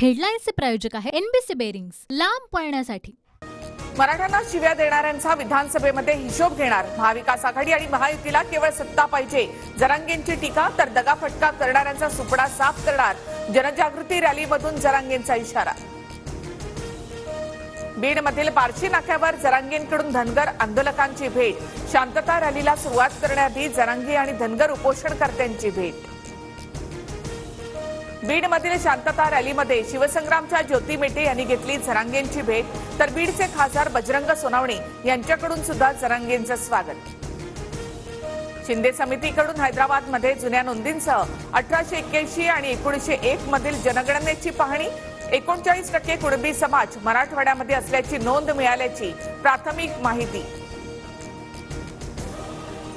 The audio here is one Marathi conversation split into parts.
हेडलाईन्सचे प्रायोजक आहे एनबीसी बेरिंग्स, लांब पळण्यासाठी। मराठ्यांना शिव्या देणाऱ्यांचा विधानसभेमध्ये हिशोब घेणार महाविकास आघाडी आणि महायुतीला केवळ सत्ता पाहिजे। जरांगेंची टीका तर दगाफटका करणाऱ्यांचा सुपडा साफ करणार। जनजागृती रॅलीमधून जरांगेंचा इशारा। बीडमधील बार्शी नाक्यावर जरांगेंकडून धनगर आंदोलकांची भेट। शांतता रॅलीला सुरुवात करण्याआधी जरांगे आणि धनगर उपोषणकर्त्यांची भेट। बीडमधील शांतता रॅलीमध्ये शिवसंग्रामच्या ज्योती मेटे यांनी घेतली जरांगेंची भेट, तर बीडचे खासदार बजरंग सोनवणे यांच्याकडून सुद्धा जरांगेंचं स्वागत। शिंदे समितीकडून हैदराबादमध्ये जुन्या नोंदींसह 1881 आणि 1901 मधील जनगणनेची पाहणी। 39% कुणबी समाज मराठवाड्यामध्ये असल्याची नोंद मिळाल्याची प्राथमिक माहिती।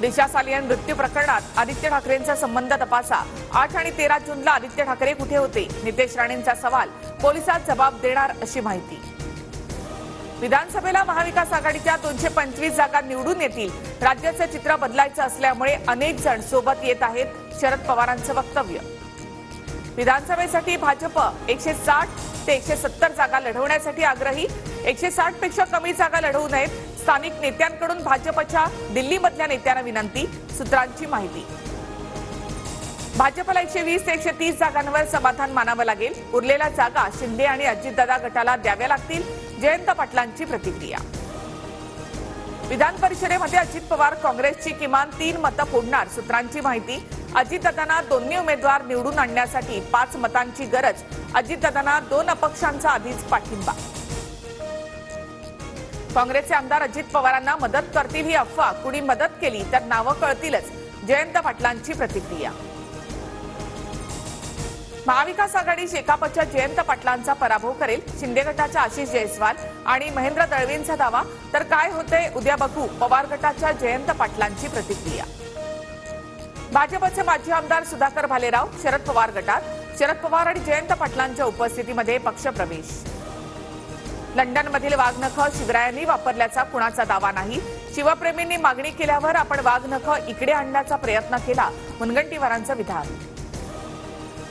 दिशा सालियन मृत्यू प्रकरणात आदित्य ठाकरेंचा संबंध तपासा। 8 आणि 13 जूनला आदित्य ठाकरे कुठे होते? नितेश राणेंचा सवाल। पोलिसात जबाब देणार अशी माहिती। विधानसभेला महाविकास आघाडीच्या 225 जागा निवडून येतील। राज्याचं चित्र बदलायचं असल्यामुळे अनेक जण सोबत येत आहेत, शरद पवारांचं वक्तव्य। विधानसभेसाठी भाजप 160 ते 170 जागा लढवण्यासाठी आग्रही। 160 पेक्षा कमी जागा लढवू नयेत, स्थानिक नेत्यांकडून भाजपच्या दिल्लीमधल्या नेत्यांना विनंती। सूत्रांची माहिती। भाजपला 120 ते 130 जागांवर समाधान मानावं लागेल। उरलेल्या जागा शिंदे आणि अजितदादा गटाला द्याव्या लागतील। जयंत पाटलांची प्रतिक्रिया। विधान परिषदेमध्ये अजित पवार काँग्रेसची किमान 3 मतं फोडणार। सूत्रांची माहिती। अजितदादांना दोन्ही उमेदवार निवडून आणण्यासाठी 5 मतांची गरज। अजितदादांना 2 अपक्षांचा आधीच पाठिंबा। काँग्रेसचे आमदार अजित पवारांना मदत करतील ही अफवा, कुणी मदत केली तर नावं कळतीलच। जयंत पाटलांची प्रतिक्रिया। महाविकास आघाडी शेकापच्या जयंत पाटलांचा पराभव करेल। शिंदे गटाच्या आशिष जयस्वाल आणि महेंद्र दळवींचा दावा। तर काय होतंय उद्या बघू, पवार गटाच्या जयंत पाटलांची प्रतिक्रिया। भाजपचे माजी आमदार सुधाकर भालेराव शरद पवार गटात। शरद पवार आणि जयंत पाटलांच्या उपस्थितीमध्ये पक्षप्रवेश। लंडनमधील वाघनखं शिवरायांनी वापरल्याचा कुणाचा दावा नाही। शिवप्रेमींनी मागणी केल्यावर आपण वाघनखं इकडे आणण्याचा प्रयत्न केला, मुनगंटीवारांचं विधान।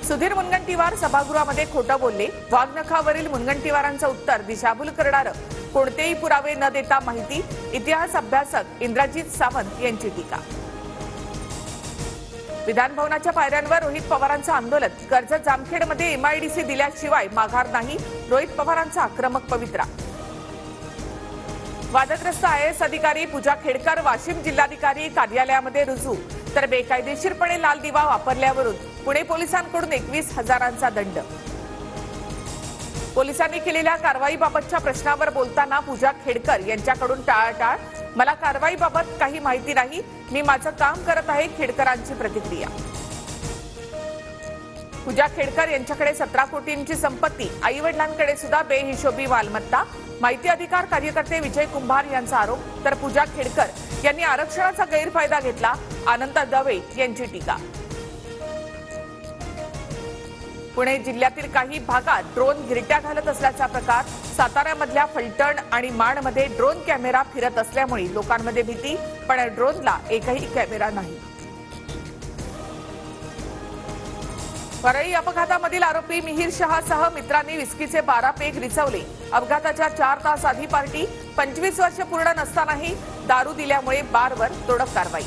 सुधीर मुनगंटीवार सभागृहामध्ये खोटं बोलले। वाघनखावरील मुनगंटीवारांचं उत्तर दिशाभूल करणारं, कोणतेही पुरावे न देता माहिती। इतिहास अभ्यासक इंद्रजित सावंत यांची टीका। विधानभवनाच्या पायऱ्यांवर रोहित पवारांचं आंदोलन। कर्जत जामखेडमध्ये एमआयडीसी दिल्याशिवाय माघार नाही, रोहित पवारांचा आक्रमक पवित्रा। वादग्रस्त आयएएस अधिकारी पूजा खेडकर वाशिम जिल्हाधिकारी कार्यालयामध्ये रुजू। तर बेकायदेशीरपणे लाल दिवा वापरल्यावरून पुणे पोलिसांकडून 21,000चा दंड। पोलिसांनी केलेल्या कारवाईबाबतच्या प्रश्नावर बोलताना पूजा खेडकर यांच्याकडून टाळाटाळ। मला कारवाईबाबत काही माहिती नाही, मी माझं काम करत आहे, खेडकरांची प्रतिक्रिया। पूजा खेडकर यांच्याकडे 17 कोटींची संपत्ती, आई-वडिलांकडे सुद्धा बेहिशोबी मालमत्ता। माहिती अधिकार कार्यकर्ते विजय कुंभार यांचा आरोप। तर पूजा खेडकर यांनी आरक्षणाचा गैरफायदा घेतला, आनंद दवे यांची टीका। पुणे जिल्ह्यातील काही भागात ड्रोन गिरट्या घालत असल्याचा प्रकार। साताऱ्यामधल्या फलटण आणि माणमध्ये ड्रोन कॅमेरा फिरत असल्यामुळे लोकांमध्ये भीती, पण ड्रोनला एकही कॅमेरा नाही। वरळी अपघातामधील आरोपी मिहीर शहासह मित्रांनी विस्कीचे 12 पेग रिचवले। अपघाताच्या 4 तास आधी पार्टी। 25 वर्ष पूर्ण नसतानाही दारू दिल्यामुळे बारवर तोडक कारवाई।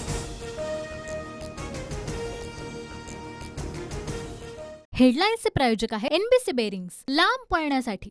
हेडलाईन्सचे प्रायोजक आहे एनबीसी बेरिंग्स, लांब पळण्यासाठी।